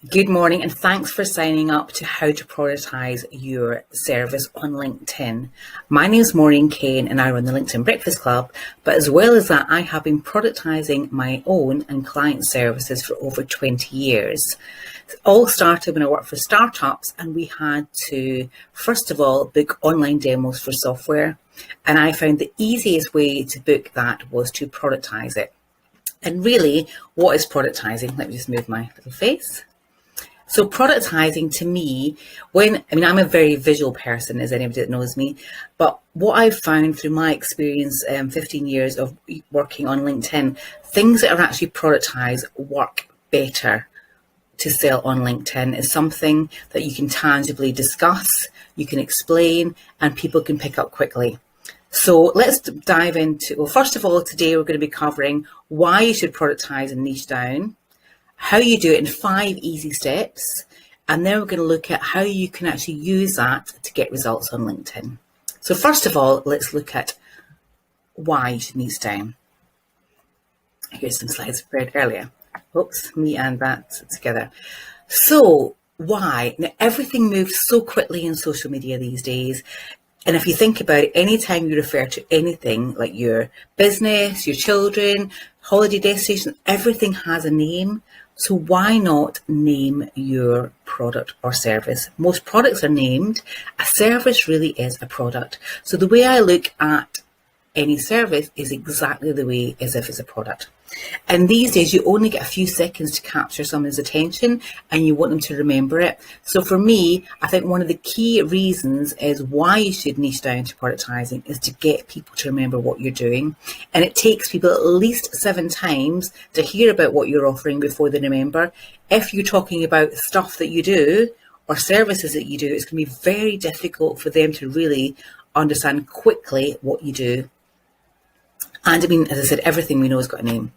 Good morning, and thanks for signing up to how to productize your service on LinkedIn. My name is Maureen Kane and I run the LinkedIn Breakfast Club, but as well as that, I have been productizing my own and client services for over 20 years. It all started when I worked for startups and we had to, first of all, book online demos for software. And I found the easiest way to book that was to productize it. And really, what is productizing? Let me just move my little face. So productizing to me, I'm a very visual person, as anybody that knows me, but what I've found through my experience, 15 years of working on LinkedIn, things that are actually productized work better to sell on LinkedIn. Is something that you can tangibly discuss, you can explain, and people can pick up quickly. So let's dive into, well, first of all, today we're going to be covering why you should productize and niche down, how you do it in 5 easy steps, and then we're going to look at how you can actually use that to get results on LinkedIn. So first of all, let's look at why you should niche down. Here's some slides prepared earlier. Oops, me and that together. So why? Now, everything moves so quickly in social media these days. And if you think about it, anytime you refer to anything like your business, your children, holiday destination, everything has a name. So why not name your product or service? Most products are named. A service really is a product. So the way I look at any service is exactly the way as if it's a product. And these days you only get a few seconds to capture someone's attention and you want them to remember it. So for me, I think one of the key reasons is why you should niche down to productizing is to get people to remember what you're doing. And it takes people at least 7 times to hear about what you're offering before they remember. If you're talking about stuff that you do or services that you do, it's going to be very difficult for them to really understand quickly what you do. And as I said, everything we know has got a name.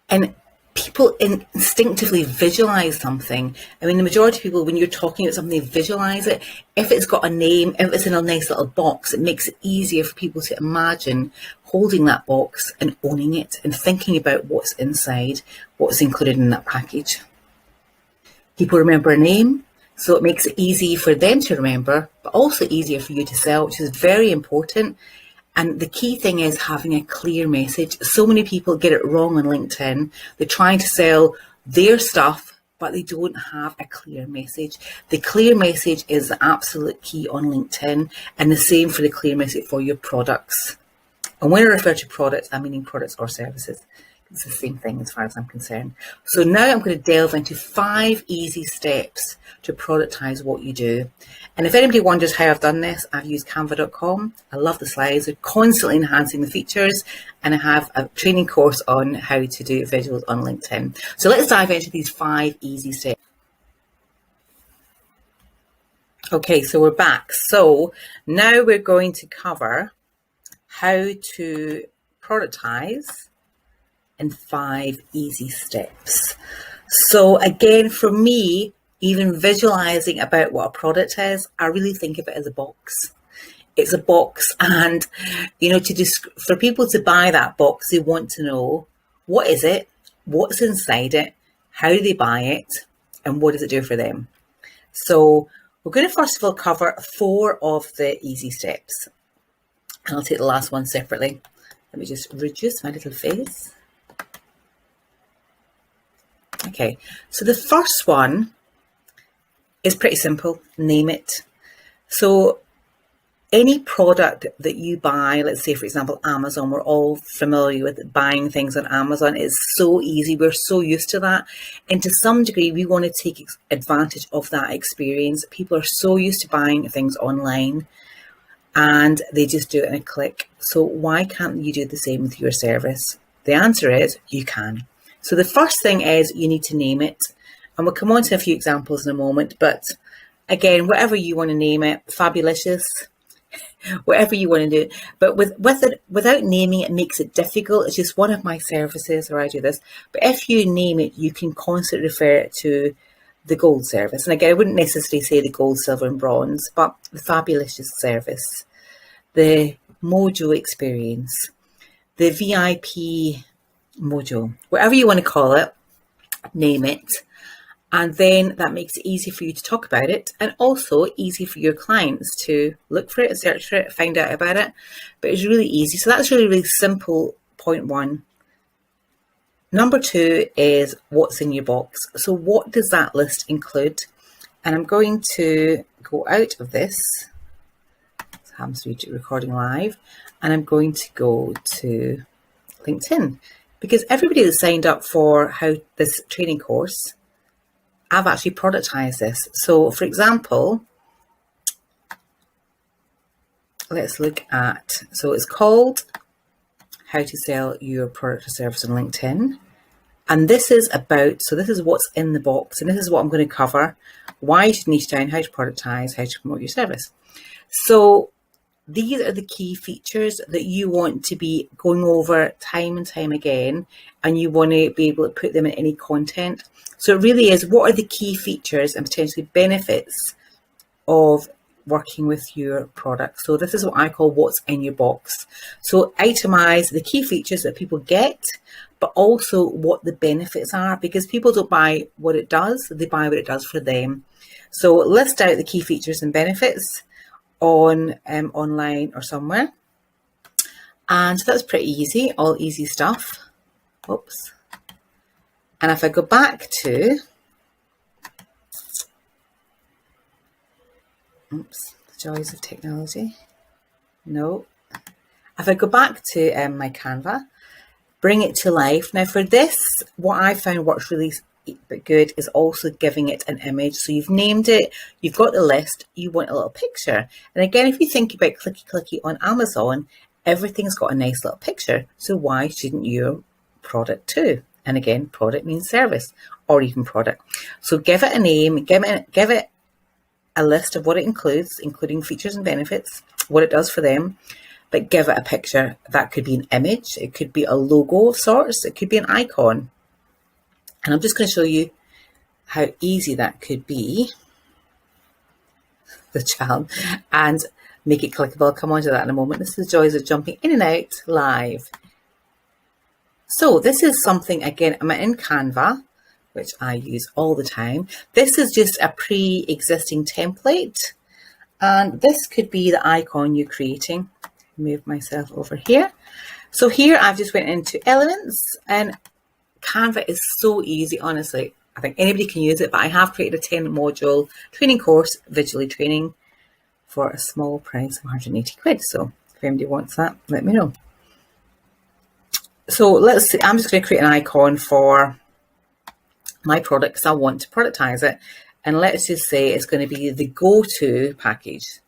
And people instinctively visualize something. The majority of people, when you're talking about something, they visualize it. If it's got a name, if it's in a nice little box, it makes it easier for people to imagine holding that box and owning it and thinking about what's inside, what's included in that package. People remember a name, so it makes it easy for them to remember, but also easier for you to sell, which is very important. And the key thing is having a clear message. So many people get it wrong on LinkedIn. They're trying to sell their stuff, but they don't have a clear message. The clear message is the absolute key on LinkedIn, and the same for the clear message for your products. And when I refer to products, I'm meaning products or services. It's the same thing as far as I'm concerned. So now I'm going to delve into 5 easy steps to productize what you do. And if anybody wonders how I've done this, I've used canva.com. I love the slides. They're constantly enhancing the features. And I have a training course on how to do visuals on LinkedIn. So let's dive into these 5 easy steps. Okay, so we're back. So now we're going to cover how to productize in 5 easy steps. So again, for me, even visualizing about what a product is, I really think of it as a box. It's a box, and for people to buy that box, they want to know what is it, what's inside it, how do they buy it, and what does it do for them. So we're going to first of all cover 4 of the easy steps, and I'll take the last one separately. Let me just reduce my little face. Okay, so the first one is pretty simple. Name it. So any product that you buy, let's say for example Amazon, we're all familiar with buying things on Amazon. It's so easy, we're so used to that, and to some degree we want to take advantage of that experience. People are so used to buying things online and they just do it in a click. So why can't you do the same with your service? The answer is you can. So the first thing is you need to name it, and we'll come on to a few examples in a moment, but again, whatever you want to name it, fabulicious, whatever you want to do, but without naming it makes it difficult. It's just one of my services, or I do this, but if you name it, you can constantly refer it to the gold service. And again, I wouldn't necessarily say the gold, silver and bronze, but the fabulicious service, the mojo experience, the VIP mojo, whatever you want to call it, name it. And then that makes it easy for you to talk about it, and also easy for your clients to look for it, search for it, find out about it. But it's really easy. So that's really, really simple, point one. Number two is what's in your box. So what does that list include? And I'm going to go out of this. It happens to be recording live. And I'm going to go to LinkedIn, because everybody that signed up for this training course, I've actually productized this. So for example, let's look at, so it's called How to Sell Your Product or Service on LinkedIn. And this is about, so this is what's in the box, and this is what I'm going to cover: why you should niche down, how to productize, how to promote your service. So these are the key features that you want to be going over time and time again, and you want to be able to put them in any content. So it really is, what are the key features and potentially benefits of working with your product? So this is what I call what's in your box. So itemize the key features that people get, but also what the benefits are, because people don't buy what it does, they buy what it does for them. So list out the key features and benefits on online or somewhere. And that's pretty easy, all easy stuff. Oops. And if I go back to, oops, the joys of technology. No. If I go back to my Canva, bring it to life. Now for this, what I found works really good is also giving it an image. So you've named it, you've got the list, you want a little picture. And again, if you think about clicky on Amazon, everything's got a nice little picture. So why shouldn't your product too? And again, product means service or even product. So give it a name, give it a list of what it includes, including features and benefits, what it does for them, but give it a picture. That could be an image, it could be a logo of sorts, it could be an icon. And I'm just going to show you how easy that could be, the child, and make it clickable. I'll come on to that in a moment. This is the joys of jumping in and out live. So this is something, again, I'm in Canva, which I use all the time. This is just a pre-existing template. And this could be the icon you're creating. Move myself over here. So here I've just went into elements, and Canva is so easy, honestly. I think anybody can use it, but I have created a 10 module training course, visually training, for a small price of 180 quid. So if anybody wants that, let me know. So let's see, I'm just going to create an icon for my product because I want to productize it. And let's just say it's going to be the go-to package.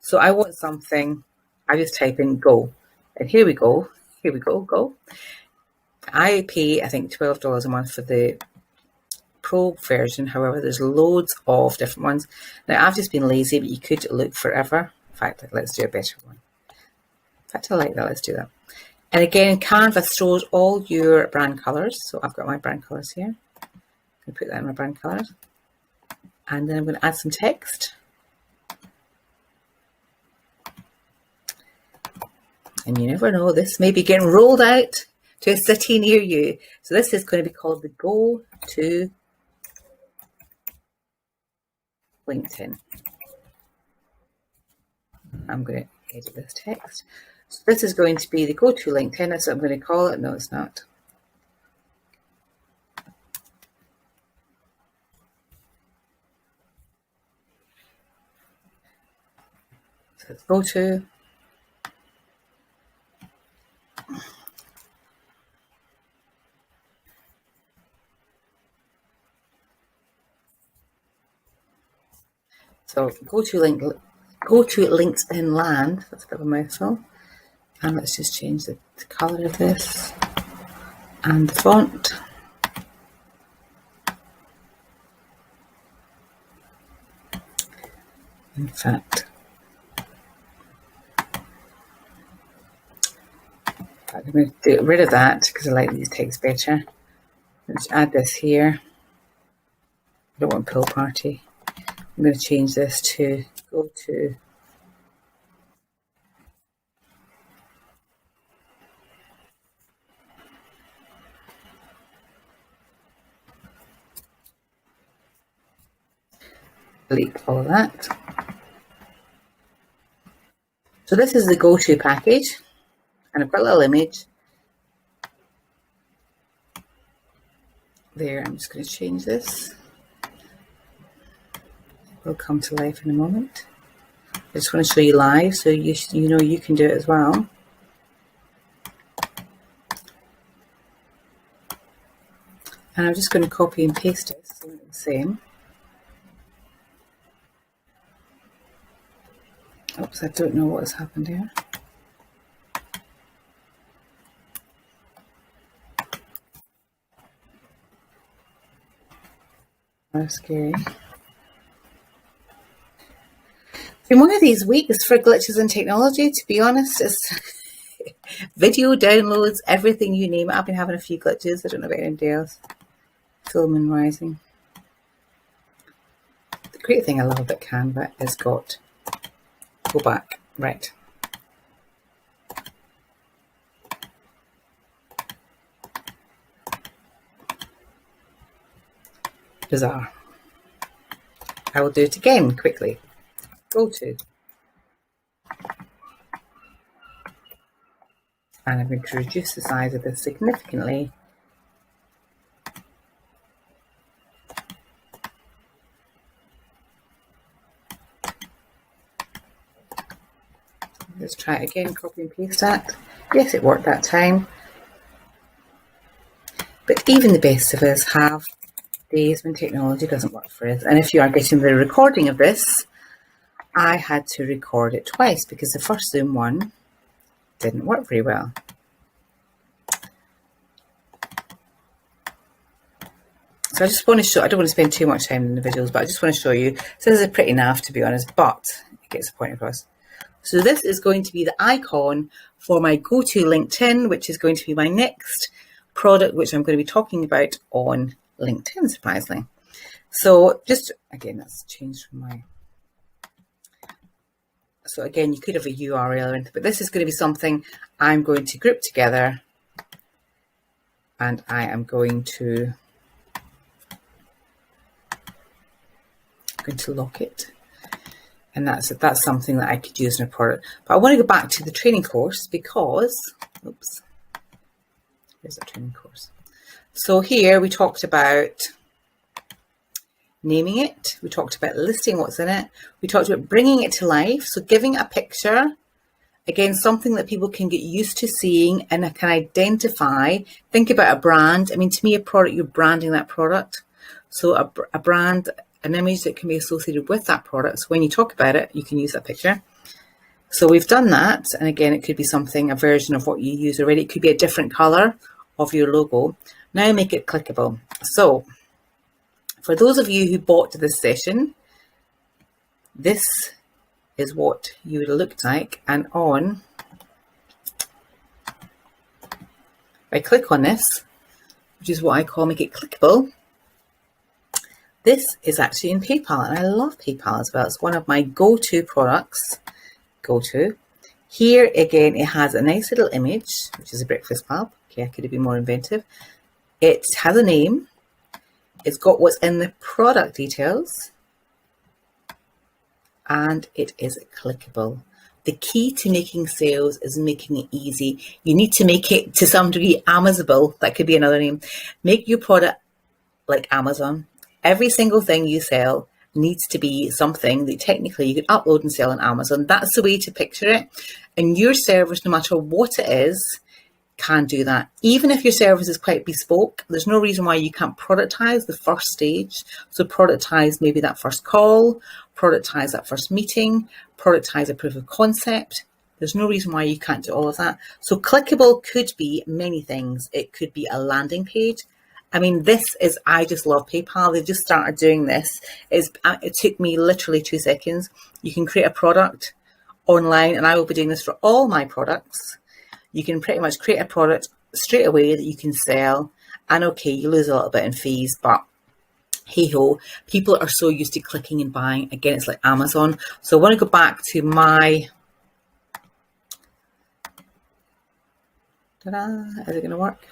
So I want something, I just type in go. And here we go, go. I pay, I think, $12 a month for the Pro version. However, there's loads of different ones. Now, I've just been lazy, but you could look forever. In fact, let's do a better one. In fact, I like that. Let's do that. And again, Canva throws all your brand colors. So I've got my brand colors here. I'm going to put that in my brand colors. And then I'm going to add some text. And you never know, this may be getting rolled out to a city near you. So this is going to be called the Go to LinkedIn. I'm going to edit this text. So this is going to be the Go to LinkedIn. That's what I'm going to call it. No, it's not. So it's Go to. So go to LinkedIn land. That's a bit of a mouthful. And let's just change the color of this and the font. In fact, I'm going to get rid of that because I like these texts better. Let's add this here. I don't want pool party. I'm going to change this to go to delete all of that. So this is the go-to package, and I've got a little image there. I'm just going to change this. It will come to life in a moment. I just want to show you live so you know you can do it as well. And I'm just going to copy and paste it so it's the same. Oops, I don't know what has happened here. That's scary. It's been one of these weeks for glitches in technology, to be honest. It's video downloads, everything you name it. I've been having a few glitches. I don't know about anybody else. Filming rising. The great thing I love about Canva is go back. Right. Bizarre. I will do it again quickly. Go to. And I'm going to reduce the size of this significantly. Let's try it again, copy and paste that. Yes, it worked that time. But even the best of us have days when technology doesn't work for us. And if you are getting the recording of this, I had to record it twice because the first Zoom one didn't work very well. So I just want to show, I don't want to spend too much time in the videos, but I just want to show you. So this is pretty naff, to be honest, but it gets the point across. So this is going to be the icon for my go-to LinkedIn, which is going to be my next product, which I'm going to be talking about on LinkedIn, surprisingly. So just, again, that's changed from my... So again, you could have a URL or anything, but this is going to be something I'm going to group together, and I am going to lock it. And that's something that I could use in a product. But I want to go back to the training course because, oops, here's the training course. So here we talked about naming it. We talked about listing what's in it. We talked about bringing it to life. So giving a picture, again, something that people can get used to seeing and can identify. Think about a brand. I mean, to me, a product, you're branding that product. So a brand, an image that can be associated with that product. So when you talk about it, you can use that picture. So we've done that. And again, it could be something, a version of what you use already. It could be a different color of your logo. Now make it clickable. So for those of you who bought this session, this is what you would have looked like. And on, if I click on this, which is what I call make it clickable, this is actually in PayPal, and I love PayPal as well. It's one of my go-to products. Here again, it has a nice little image, which is a breakfast club. Okay, I could have been more inventive. It has a name. It's got what's in the product details, and it is clickable. The key to making sales is making it easy. You need to make it to some degree Amazonable. That could be another name. Make your product like Amazon. Every single thing you sell needs to be something that technically you can upload and sell on Amazon. That's the way to picture it. And your service, no matter what it is, can do that. Even if your service is quite bespoke, there's no reason why you can't productize the first stage. So productize maybe that first call, productize that first meeting, productize a proof of concept. There's no reason why you can't do all of that. So clickable could be many things. It could be a landing page. I mean, this is, I just love PayPal. They just started doing this. It took me literally 2 seconds. You can create a product online, and I will be doing this for all my products. You can pretty much create a product straight away that you can sell. And okay, you lose a little bit in fees, but hey ho, people are so used to clicking and buying. Again, it's like Amazon. So I want to go back to my, is it going to work?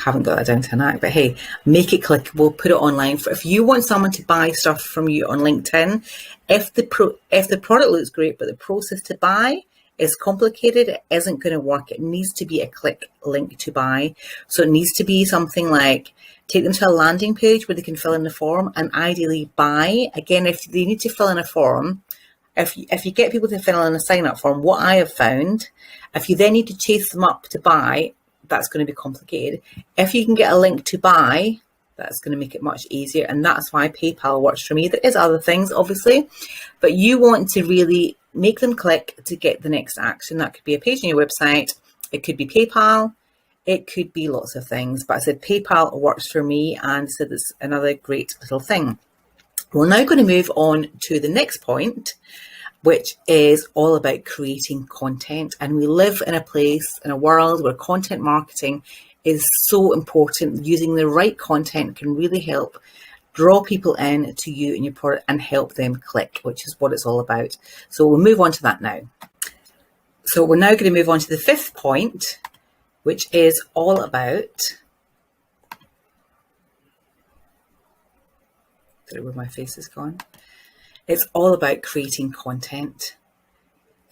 Haven't got that down to an act, but hey, make it clickable, put it online. If you want someone to buy stuff from you on LinkedIn, if the product looks great, but the process to buy is complicated, it isn't going to work. It needs to be a click link to buy. So it needs to be something like take them to a landing page where they can fill in the form and ideally buy. Again, if they need to fill in a form, if you get people to fill in a sign-up form, what I have found, if you then need to chase them up to buy, that's going to be complicated. If you can get a link to buy, that's going to make it much easier. And that's why PayPal works for me. There is other things, obviously, but you want to really make them click to get the next action. That could be a page on your website. It could be PayPal. It could be lots of things. But I said PayPal works for me, and so it's another great little thing. We're now going to move on to the next point, which is all about creating content. And we live in a world where content marketing is so important. Using the right content can really help draw people in to you and your product and help them click, which is what it's all about. So we'll move on to that now. So we're now going to move on to the fifth point, which is all about, sorry, where my face is gone. It's all about creating content.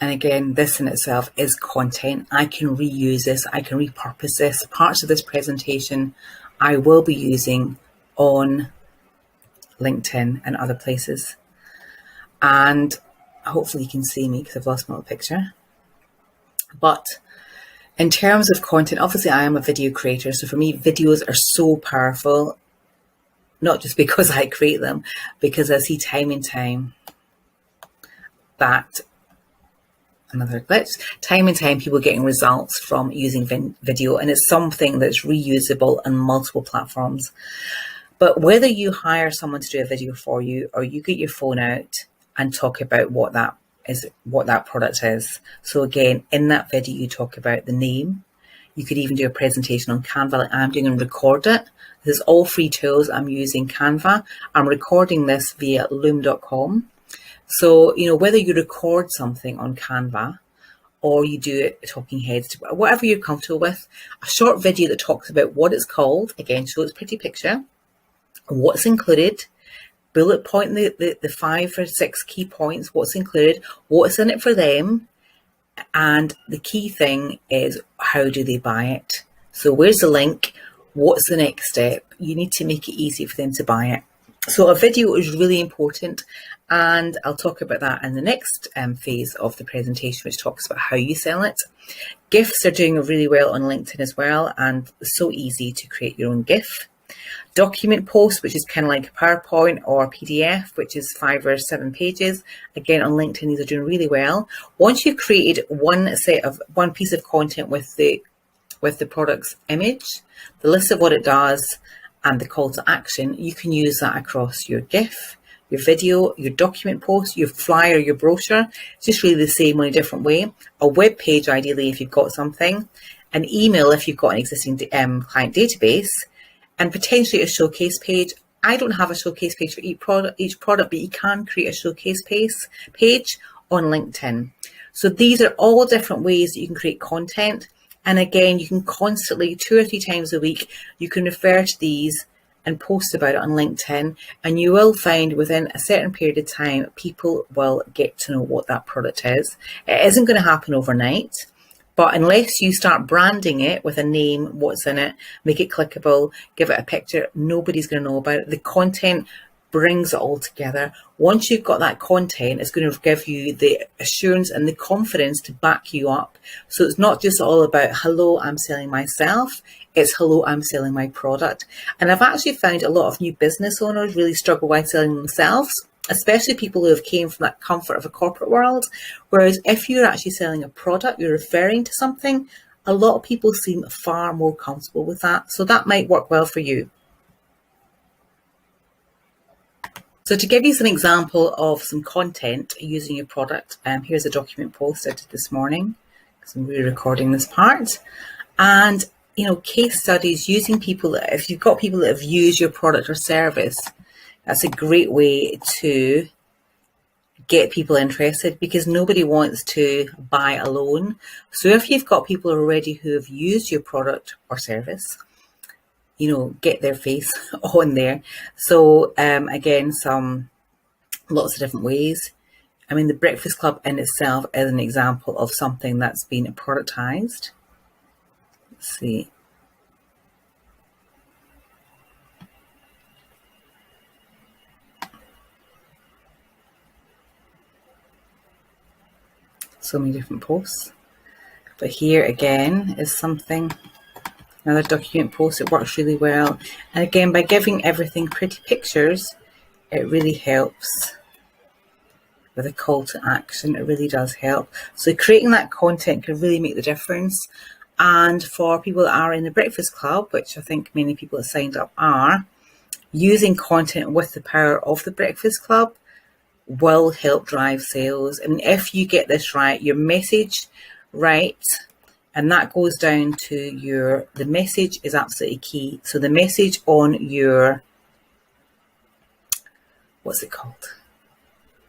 And again, this in itself is content. I can reuse this. I can repurpose this. Parts of this presentation I will be using on LinkedIn and other places. And hopefully you can see me because I've lost my little picture. But in terms of content, obviously I am a video creator. So for me, videos are so powerful. Not just because I create them, because I see time and time that, another glitch, time and time people getting results from using video, and it's something that's reusable on multiple platforms. But whether you hire someone to do a video for you or you get your phone out and talk about what that product is. So again, in that video, you talk about the name. You could even do a presentation on Canva like I'm doing and record it. This is all free tools. I'm using Canva. I'm recording this via loom.com. So, whether you record something on Canva or you do it talking heads, whatever you're comfortable with, a short video that talks about what it's called, again, show its pretty picture, what's included, bullet point the 5 or 6 key points, what's included, what's in it for them, and the key thing is how do they buy it? So where's the link? What's the next step? You need to make it easy for them to buy it. So a video is really important, and I'll talk about that in the next phase of the presentation, which talks about how you sell it. GIFs are doing really well on LinkedIn as well, and so easy to create your own GIF. Document post, which is kind of like a PowerPoint or a PDF, which is 5 or 7 pages. Again, on LinkedIn, these are doing really well. Once you've created one piece of content with the product's image, the list of what it does, and the call to action, you can use that across your GIF, your video, your document post, your flyer, your brochure. It's just really the same in a different way. A web page, ideally, if you've got something. An email, if you've got an existing client database. And potentially a showcase page. I don't have a showcase page for each product, but you can create a showcase page on LinkedIn. So these are all different ways that you can create content. And again, you can constantly, 2 or 3 times a week, you can refer to these and post about it on LinkedIn. And you will find within a certain period of time, people will get to know what that product is. It isn't going to happen overnight. But unless you start branding it with a name, what's in it, make it clickable, give it a picture, nobody's going to know about it. The content brings it all together. Once you've got that content, it's going to give you the assurance and the confidence to back you up. So it's not just all about, hello, I'm selling myself. It's, hello, I'm selling my product. And I've actually found a lot of new business owners really struggle with selling themselves, especially people who have came from that comfort of a corporate world. Whereas if you're actually selling a product, you're referring to something, a lot of people seem far more comfortable with that. So that might work well for you. So to give you some example of some content using your product, here's a document post I did this morning because I'm re-recording this part. And, case studies using people, if you've got people that have used your product or service, that's a great way to get people interested because nobody wants to buy alone. So if you've got people already who have used your product or service, get their face on there. So again, lots of different ways. I mean, the Breakfast Club in itself is an example of something that's been productized. Let's see. So many different posts. But here again is something, another document post. It works really well. And again, by giving everything pretty pictures, it really helps with a call to action. It really does help. So creating that content can really make the difference. And for people that are in the Breakfast Club, which I think many people that signed up are, using content with the power of the Breakfast Club will help drive sales. And if you get this right, your message right, and that goes down to the message is absolutely key. So the message on your, what's it called?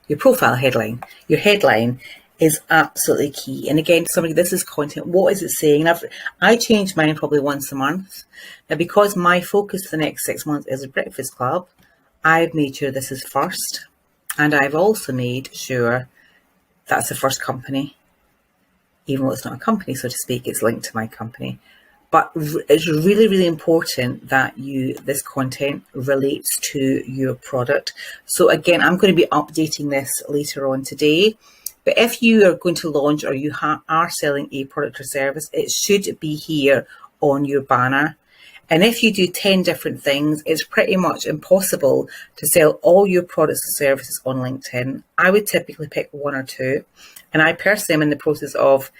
Your profile headline. Your headline is absolutely key. And again, this is content. What is it saying? And I change mine probably once a month. Now, because my focus for the next 6 months is a Breakfast Club, I've made sure this is first. And I've also made sure that's the first company. Even though it's not a company, so to speak, it's linked to my company. But it's really, really important that this content relates to your product. So again, I'm going to be updating this later on today. But if you are going to launch or you are selling a product or service, it should be here on your banner. And if you do 10 different things, it's pretty much impossible to sell all your products and services on LinkedIn. I would typically pick 1 or 2. And I personally am in the process of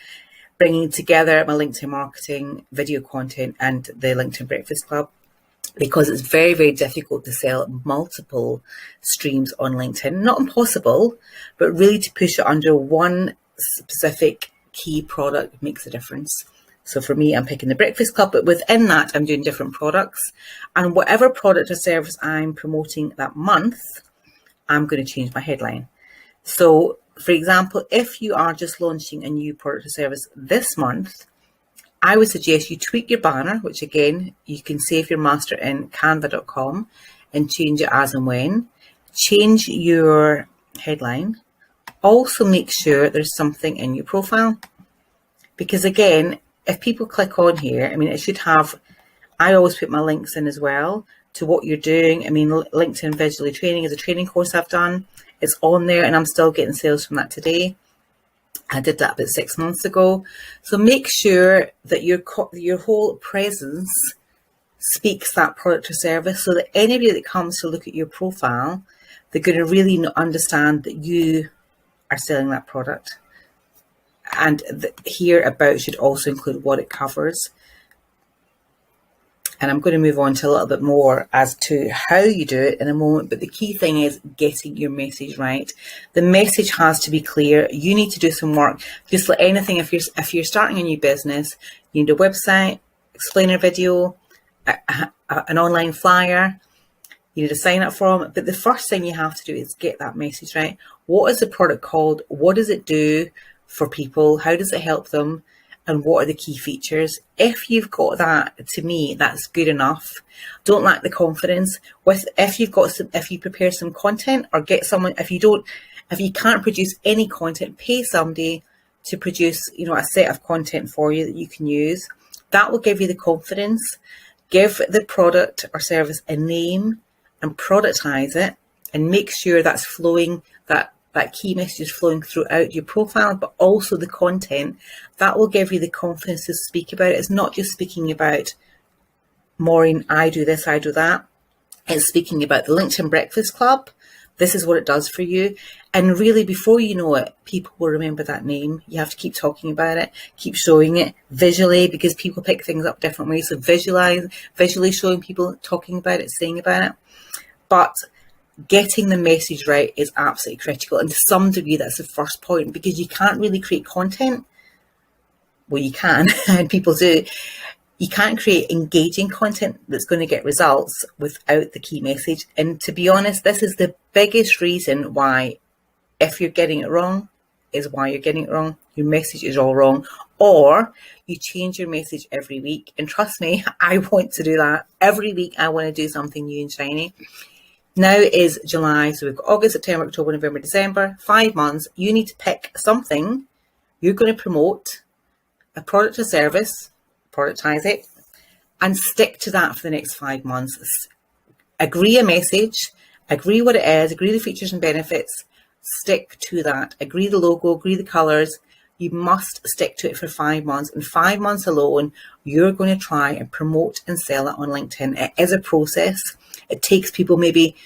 bringing together my LinkedIn marketing, video content, and the LinkedIn Breakfast Club, because it's very, very difficult to sell multiple streams on LinkedIn. Not impossible, but really to push it under one specific key product makes a difference. So for me, I'm picking the Breakfast Club, but within that, I'm doing different products. And whatever product or service I'm promoting that month, I'm going to change my headline. So, for example, if you are just launching a new product or service this month, I would suggest you tweak your banner, which again, you can save your master in canva.com and change it as and when. Change your headline. Also make sure there's something in your profile. Because again, if people click on here, I mean, it should have, I always put my links in as well to what you're doing. I mean, LinkedIn Visually Training is a training course I've done. It's on there and I'm still getting sales from that today. I did that about 6 months ago. So make sure that your whole presence speaks that product or service, so that anybody that comes to look at your profile, they're going to really understand that you are selling that product. And here about should also include what it covers. And I'm going to move on to a little bit more as to how you do it in a moment. But the key thing is getting your message right. The message has to be clear. You need to do some work. Just like anything, if you're starting a new business, you need a website, explainer video, an online flyer. You need a sign up form. But the first thing you have to do is get that message right. What is the product called? What does it do for people? How does it help them? And what are the key features? If you've got that, to me, that's good enough. Don't lack the confidence. If you prepare some content, or get someone, if you can't produce any content, pay somebody to produce, a set of content for you that you can use. That will give you the confidence. Give the product or service a name and productize it, and make sure that's flowing, that key message is flowing throughout your profile, but also the content. That will give you the confidence to speak about it. It's not just speaking about, Maureen, I do this, I do that. It's speaking about the LinkedIn Breakfast Club. This is what it does for you. And really, before you know it, people will remember that name. You have to keep talking about it, keep showing it visually, because people pick things up different ways. So visually showing people, talking about it, saying about it. But getting the message right is absolutely critical. And to some degree, that's the first point, because you can't really create content. Well, you can, and people do. You can't create engaging content that's going to get results without the key message. And to be honest, this is the biggest reason why, if you're getting it wrong, is why you're getting it wrong. your message is all wrong, or you change your message every week. And trust me, I want to do that. Every week I want to do something new and shiny. Now is July, so we've got August, September, October, November, December, 5 months. You need to pick something you're going to promote, a product or service, productize it, and stick to that for the next 5 months. Agree a message, agree what it is, agree the features and benefits, stick to that. Agree the logo, agree the colours. You must stick to it for 5 months. In 5 months alone, you're going to try and promote and sell it on LinkedIn. It is a process. It takes people maybe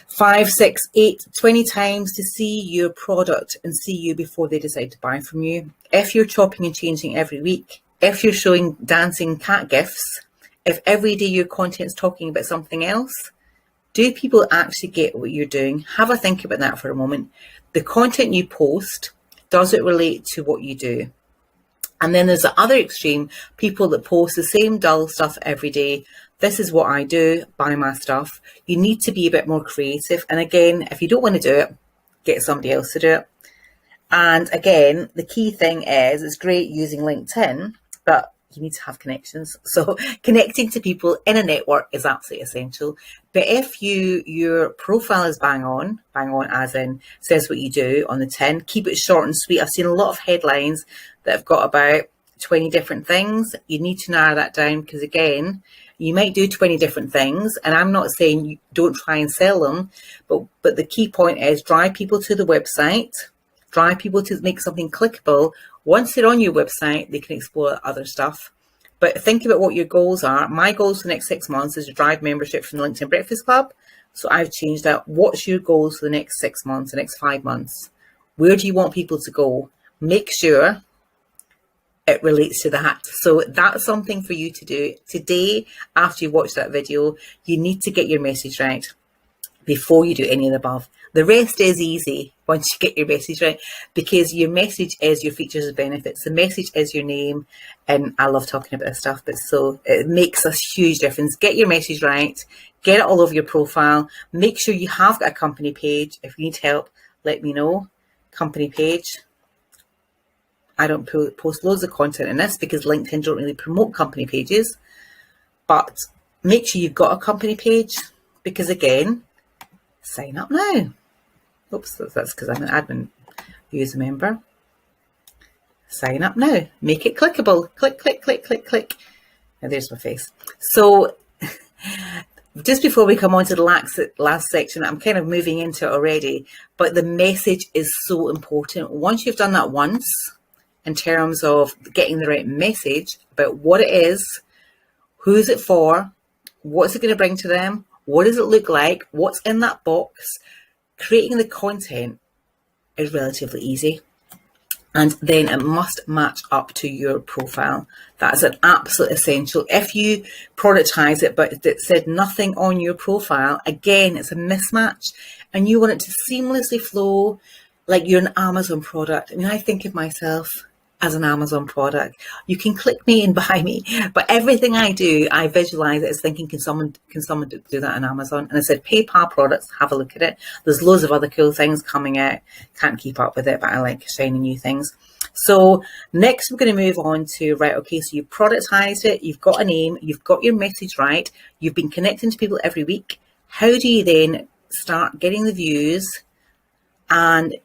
5, 6, 8, 20 times to see your product and see you before they decide to buy from you. If you're chopping and changing every week, if you're showing dancing cat gifs, if every day your content's talking about something else, do people actually get what you're doing? Have a think about that for a moment. The content you post, does it relate to what you do? And then there's the other extreme, people that post the same dull stuff every day. This is what I do, buy my stuff. You need to be a bit more creative. And again, if you don't want to do it, get somebody else to do it. And again, the key thing is, it's great using LinkedIn, but you need to have connections. So connecting to people in a network is absolutely essential. But if your profile is bang on as in says what you do on the tin, keep it short and sweet. I've seen a lot of headlines that have got about 20 different things. You need to narrow that down, because again, you might do 20 different things, and I'm not saying you don't try and sell them, but the key point is drive people to the website, drive people to make something clickable. Once they're on your website, they can explore other stuff. But think about what your goals are. My goals for the next 6 months is to drive membership from the LinkedIn Breakfast Club. So I've changed that. What's your goals for the next 6 months, the next 5 months? Where do you want people to go? Make sure it relates to that. So that's something for you to do today. After you watch that video, you need to get your message right before you do any of the above. The rest is easy once you get your message right, because your message is your features and benefits. The message is your name. And I love talking about this stuff, but so it makes a huge difference. Get your message right, get it all over your profile. Make sure you have got a company page. If you need help, let me know. Company page. I don't post loads of content in this because LinkedIn don't really promote company pages, but make sure you've got a company page, because again, sign up now. Oops, that's because I'm an admin user member. Sign up now. Make it clickable. Click, click, click, click, click. Now there's my face. So just before we come on to the last section, I'm kind of moving into it already, but the message is so important. Once you've done that once, in terms of getting the right message about what it is, who's it for, what's it going to bring to them, what does it look like, what's in that box, creating the content is relatively easy. And then it must match up to your profile. That's an absolute essential. If you productize it, but it said nothing on your profile, again, it's a mismatch, and you want it to seamlessly flow like you're an Amazon product. I mean, I think of myself as an Amazon product. You can click me and buy me, but everything I do, I visualize it as thinking, can someone do that on Amazon? And I said, PayPal products, have a look at it. There's loads of other cool things coming out. Can't keep up with it, but I like shiny new things. So next we're going to move on to, right, okay, so you've productized it, you've got a name, you've got your message right, you've been connecting to people every week. How do you then start getting the views and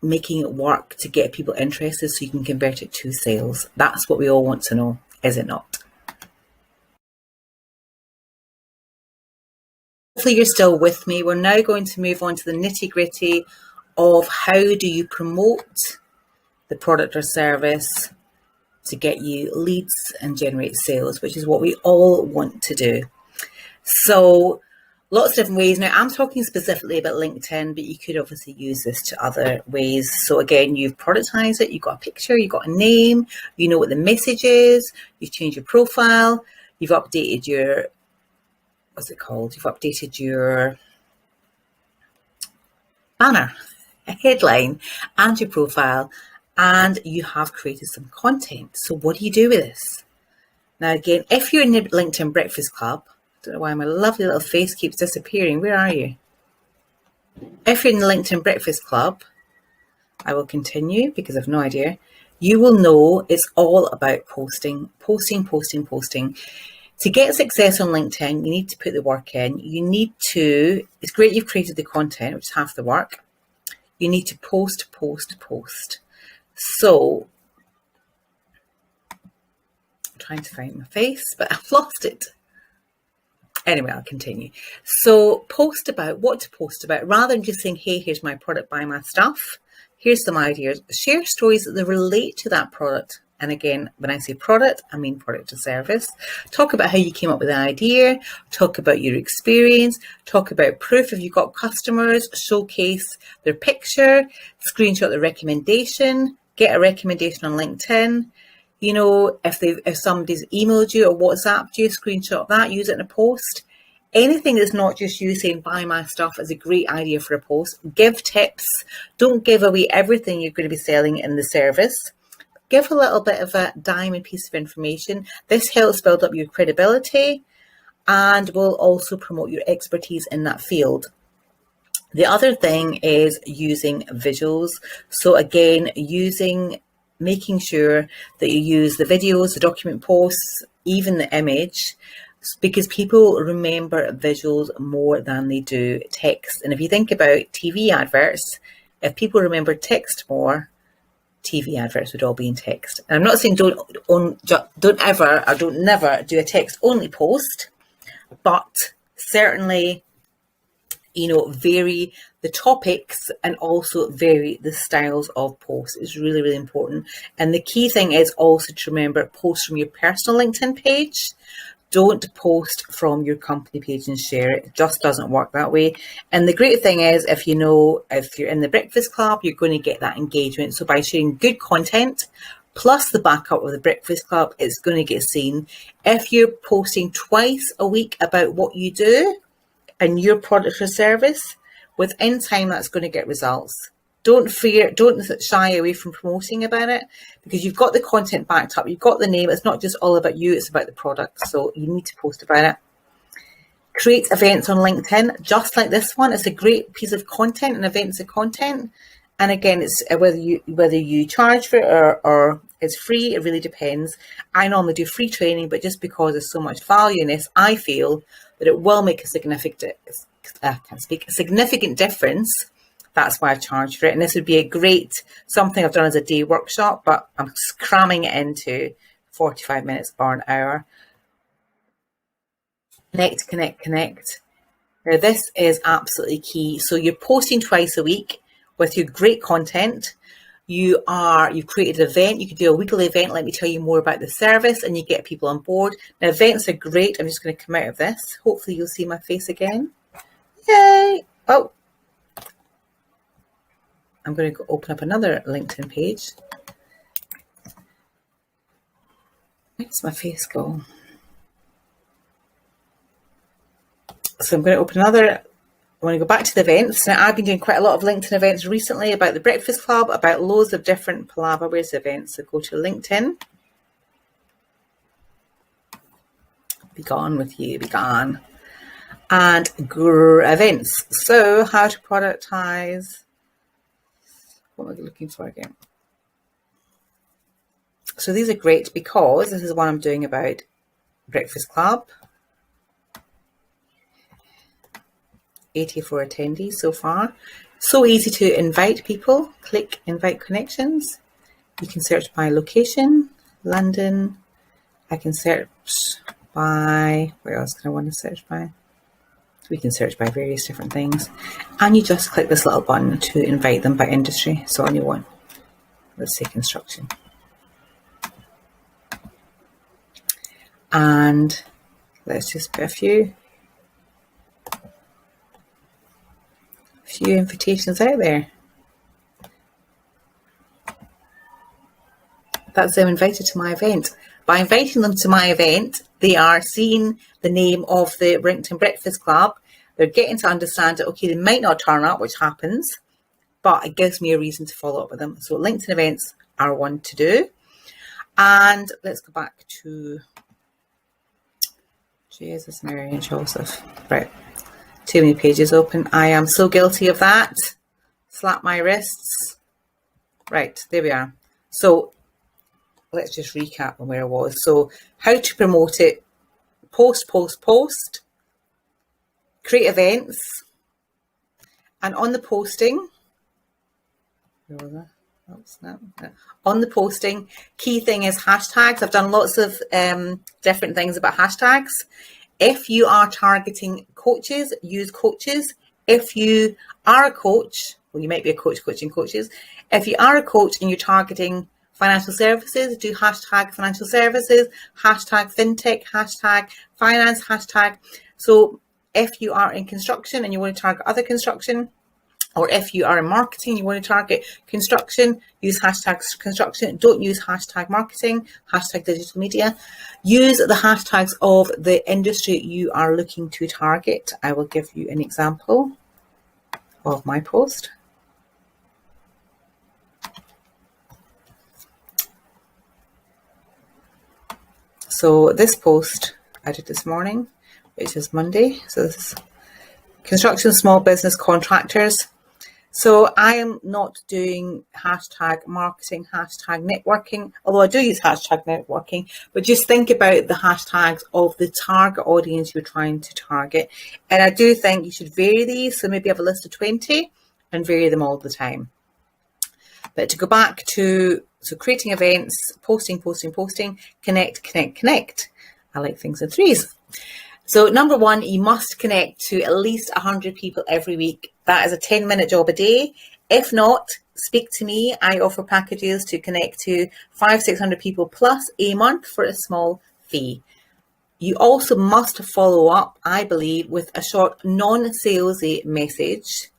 making it work to get people interested so you can convert it to sales? That's what we all want to know, is it not? Hopefully you're still with me. We're now going to move on to the nitty-gritty of how do you promote the product or service to get you leads and generate sales, which is what we all want to do. So lots of different ways. Now, I'm talking specifically about LinkedIn, but you could obviously use this to other ways. So again, you've productized it, you've got a picture, you've got a name, you know what the message is, you've changed your profile, you've updated your, what's it called? You've updated your banner, a headline, and your profile, and you have created some content. So what do you do with this? Now, again, if you're in the LinkedIn Breakfast Club, I don't know why my lovely little face keeps disappearing. Where are you? If you're in the LinkedIn Breakfast Club, I will continue because I've no idea. You will know it's all about posting. To get success on LinkedIn, you need to put the work in. It's great you've created the content, which is half the work. You need to post. So, I'm trying to find my face, but I've lost it. Anyway, I'll continue. So post about what to post about, rather than just saying, hey, here's my product, buy my stuff. Here's some ideas. Share stories that relate to that product. And again, when I say product, I mean product or service. Talk about how you came up with the idea. Talk about your experience. Talk about proof if you've got customers. Showcase their picture. Screenshot the recommendation. Get a recommendation on LinkedIn. You know, if somebody's emailed you or WhatsApped you, screenshot that, use it in a post. Anything that's not just you saying, buy my stuff, is a great idea for a post. Give tips. Don't give away everything you're going to be selling in the service. Give a little bit of a diamond piece of information. This helps build up your credibility and will also promote your expertise in that field. The other thing is using visuals. So again, making sure that you use the videos, the document posts, even the image, because people remember visuals more than they do text. And if you think about TV adverts, if people remember text more, TV adverts would all be in text. And I'm not saying don't never do a text only post, but certainly, you know, vary the topics and also vary the styles of posts. It's really, really important. And the key thing is also to remember, post from your personal LinkedIn page. Don't post from your company page and share it. It just doesn't work that way. And the great thing is, if you're in the Breakfast Club, you're going to get that engagement. So by sharing good content, plus the backup of the Breakfast Club, it's going to get seen. If you're posting twice a week about what you do, and your product or service, within time, that's going to get results. Don't shy away from promoting about it, because you've got the content backed up, you've got the name. It's not just all about you, it's about the product. So you need to post about it. Create events on LinkedIn, just like this one. It's a great piece of content, and events are content. And again, it's whether you charge for it or it's free, it really depends. I normally do free training, but just because there's so much value in this, I feel that it will make a significant difference. That's why I charge for it. And this would be something I've done as a day workshop, but I'm cramming it into 45 minutes or an hour. Connect. Now, this is absolutely key. So you're posting twice a week with your great content. You've created an event. You could do a weekly event. Let me tell you more about the service, and you get people on board. Now, events are great. I'm just going to come out of this. Hopefully you'll see my face again. Yay. Oh, I'm going to go open up another LinkedIn page. Where does my face go? So I'm going to open another. I want to go back to the events. Now, I've been doing quite a lot of LinkedIn events recently about the Breakfast Club, about loads of different Palava. Where's the events? So go to LinkedIn. Be gone with you, be gone. And events. So how to productize. What am I looking for again? So these are great because this is what I'm doing about Breakfast Club. 84 attendees so far. So easy to invite people. Click invite connections. You can search by location, London. I can search by, where else can I want to search by? We can search by various different things. And you just click this little button to invite them by industry. So only one. Let's say construction. And let's just put a few invitations out there. That's them invited to my event. By inviting them to my event, they are seeing the name of the LinkedIn Breakfast Club. They're getting to understand that, okay, they might not turn up, which happens, but it gives me a reason to follow up with them. So LinkedIn events are one to do. And let's go back to Jesus, Mary and Joseph. Right. Too many pages open. I am so guilty of that. Slap my wrists. Right, there we are. So let's just recap on where I was. So how to promote it, post, create events, and on the posting, on the posting, key thing is hashtags. I've done lots of different things about hashtags. If you are targeting coaches, use coaches. If you are a coach, well, you might be a coach coaching coaches. If you are a coach and you're targeting financial services, do hashtag financial services, hashtag fintech, hashtag finance, hashtag. So if you are in construction and you want to target other construction, or if you are in marketing, you want to target construction, use hashtag construction. Don't use hashtag marketing, hashtag digital media. Use the hashtags of the industry you are looking to target. I will give you an example of my post. So this post I did this morning, which is Monday. So this is construction, small business contractors. So I am not doing hashtag marketing, hashtag networking, although I do use hashtag networking, but just think about the hashtags of the target audience you're trying to target. And I do think you should vary these. So maybe have a list of 20 and vary them all the time. But to go back to, so creating events, posting, connect. I like things in threes. So number one, you must connect to at least 100 people every week. That is a 10-minute job a day. If not, speak to me. I offer packages to connect to 500-600 people plus a month for a small fee. You also must follow up, I believe, with a short non-salesy message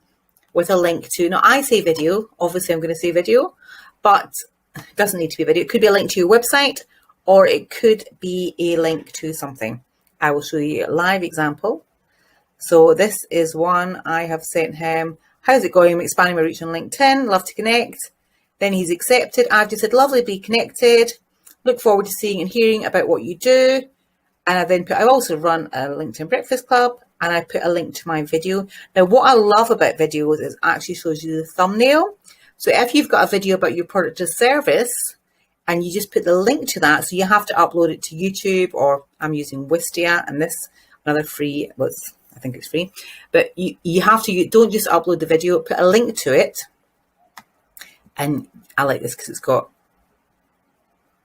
with a link to, now I say video, obviously I'm going to say video, but it doesn't need to be video. It could be a link to your website, or it could be a link to something. I will show you a live example. So this is one I have sent him. How's it going? I'm expanding my reach on LinkedIn. Love to connect. Then he's accepted. I've just said, lovely, be connected. Look forward to seeing and hearing about what you do. And I then put, I also run a LinkedIn Breakfast Club, and I put a link to my video. Now, what I love about videos is it actually shows you the thumbnail. So if you've got a video about your product or service, and you just put the link to that, so you have to upload it to YouTube, or I'm using Wistia, and this another free, well, I think it's free, but you have to, you don't just upload the video, put a link to it. And I like this because it's got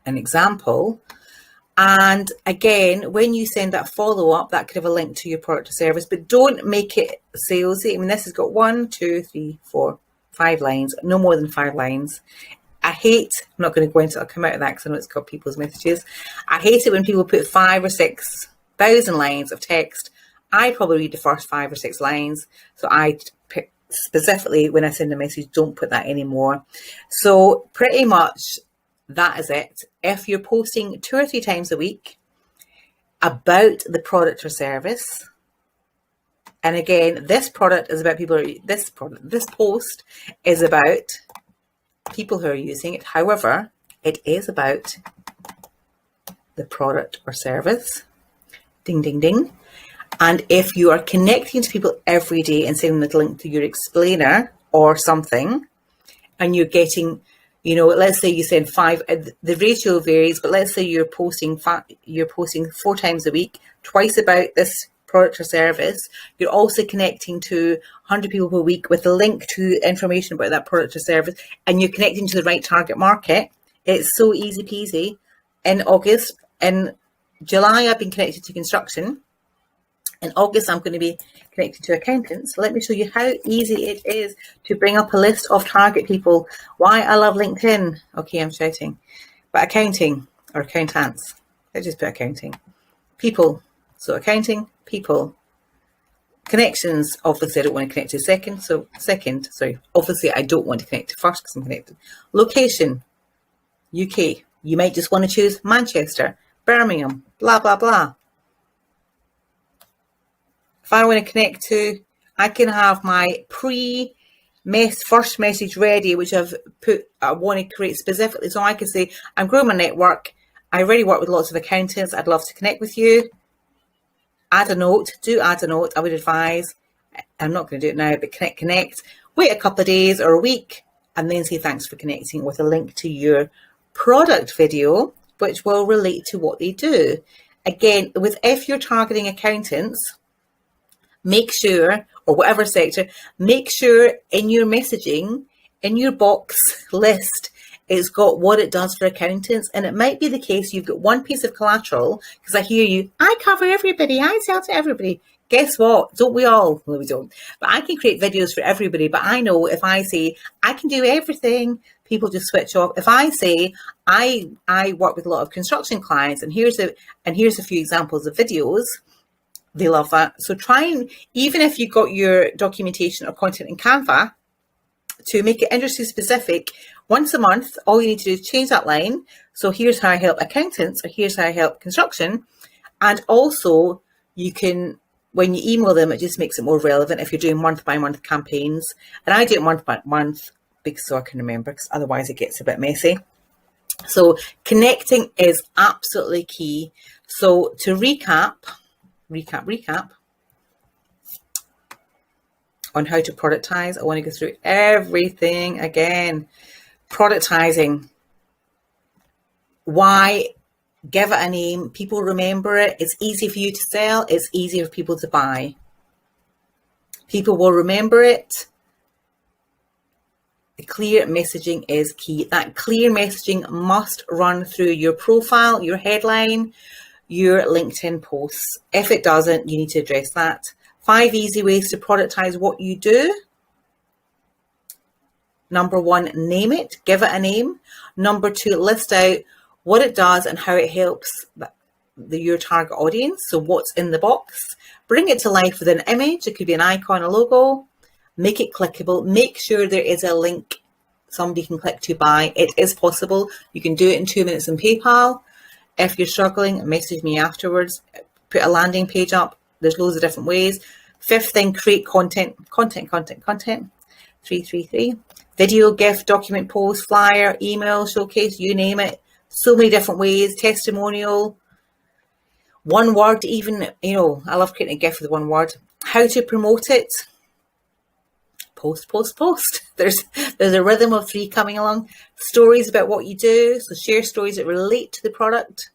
an example. And again, when you send that follow up, that could have a link to your product or service, but don't make it salesy. I mean, this has got 1, 2, 3, 4, 5 lines, no more than 5 lines. I hate, I'm not going to go into it, I'll come out of that because I know it's got people's messages. I hate it when people put 5,000 or 6,000 lines of text. I probably read the first 5 or 6 lines. So I specifically, when I send a message, don't put that anymore. So pretty much that is it. If you're posting 2 or 3 times a week about the product or service, and again, this product is about people, this post is about people who are using it. However, it is about the product or service. Ding, ding, ding. And if you are connecting to people every day and sending them a link to your explainer or something, and you're getting, you know, let's say you send 5, the ratio varies, but let's say you're posting 4 times a week, twice about this product or service. You're also connecting to 100 people per week with a link to information about that product or service, and you're connecting to the right target market. It's so easy peasy. In August, in July, I've been connected to construction. In August, I'm going to be connected to accountants. So let me show you how easy it is to bring up a list of target people. Why I love LinkedIn. Okay, I'm shouting. But accounting or accountants. Let's just put accounting. People. So accounting, people. Connections. Obviously, I don't want to connect to second. So second, sorry. Obviously, I don't want to connect to first because I'm connected. Location. UK. You might just want to choose Manchester, Birmingham, blah, blah, blah. If I want to connect to, I can have my first message ready, which I want to create specifically. So I can say, I'm growing my network. I already work with lots of accountants. I'd love to connect with you. Add a note. Do add a note. I would advise. I'm not going to do it now, but connect. Wait a couple of days or a week. and then say thanks for connecting with a link to your product video, which will relate to what they do. Again, if you're targeting accountants, make sure, or whatever sector, make sure in your messaging, in your box list, it's got what it does for accountants. And it might be the case you've got one piece of collateral, because I hear you, I cover everybody, I sell to everybody. Guess what? Don't we all? Well, we don't. But I can create videos for everybody. But I know if I say I can do everything, people just switch off. If I say I work with a lot of construction clients, and here's a few examples of videos, they love that. So try and, even if you've got your documentation or content in Canva, to make it industry specific, once a month, all you need to do is change that line. So here's how I help accountants, or here's how I help construction. And also you can, when you email them, it just makes it more relevant if you're doing month by month campaigns. And I do it month by month because so I can remember, because otherwise it gets a bit messy. So connecting is absolutely key. So to recap on how to productize, I want to go through everything again. Productizing. Why? Give it a name. People remember it. It's easy for you to sell. It's easier for people to buy. People will remember it. The clear messaging is key. That clear messaging must run through your profile, your headline, your LinkedIn posts. If it doesn't, you need to address that. 5 easy ways to productize what you do. Number 1, name it. Give it a name. Number 2, list out what it does and how it helps your target audience. So what's in the box. Bring it to life with an image. It could be an icon, a logo. Make it clickable. Make sure there is a link somebody can click to buy. It is possible. You can do it in 2 minutes on PayPal. If you're struggling, message me afterwards. Put a landing page up. There's loads of different ways. 5th thing, create content. 333. Video, gift, document, post, flyer, email, showcase, you name it. So many different ways. Testimonial. One word, even, I love creating a gift with one word. How to promote it. Post. There's a rhythm of 3 coming along. Stories about what you do. So share stories that relate to the product.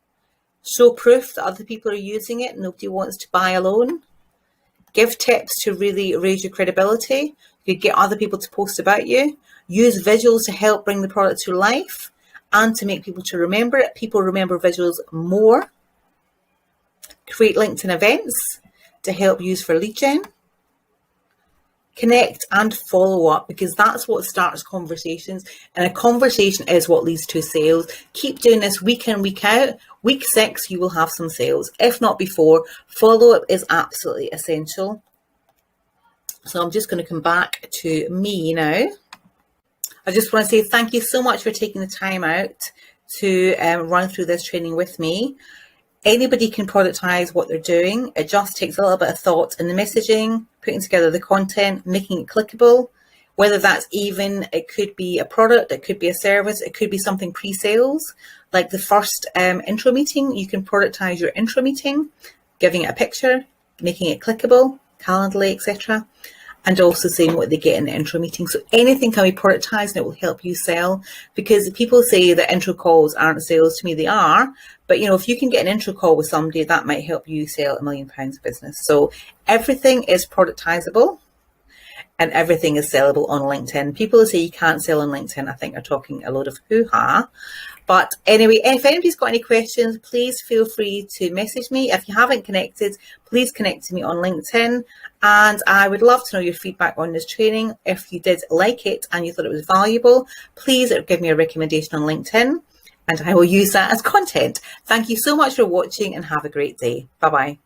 Show proof that other people are using it. Nobody wants to buy alone. Give tips to really raise your credibility. You could get other people to post about you. Use visuals to help bring the product to life and to make people to remember it. People remember visuals more. Create LinkedIn events to help use for lead gen. Connect and follow up, because that's what starts conversations, and a conversation is what leads to sales. Keep doing this week in, week out. Week 6, you will have some sales, if not before. Follow up is absolutely essential. So I'm just going to come back to me now. I just want to say thank you so much for taking the time out to run through this training with me. Anybody can productize what they're doing. It just takes a little bit of thought in the messaging, putting together the content, making it clickable. Whether that's it could be a product, it could be a service, it could be something pre-sales. Like the first intro meeting, you can productize your intro meeting, giving it a picture, making it clickable, Calendly, etc. And also saying what they get in the intro meeting. So anything can be productized and it will help you sell, because people say that intro calls aren't sales. To me, they are. But, if you can get an intro call with somebody, that might help you sell £1 million of business. So everything is productizable and everything is sellable on LinkedIn. People who say you can't sell on LinkedIn, I think are talking a load of hoo-ha. But anyway, if anybody's got any questions, please feel free to message me. If you haven't connected, please connect to me on LinkedIn. And I would love to know your feedback on this training. If you did like it and you thought it was valuable, please give me a recommendation on LinkedIn and I will use that as content. Thank you so much for watching and have a great day. Bye-bye.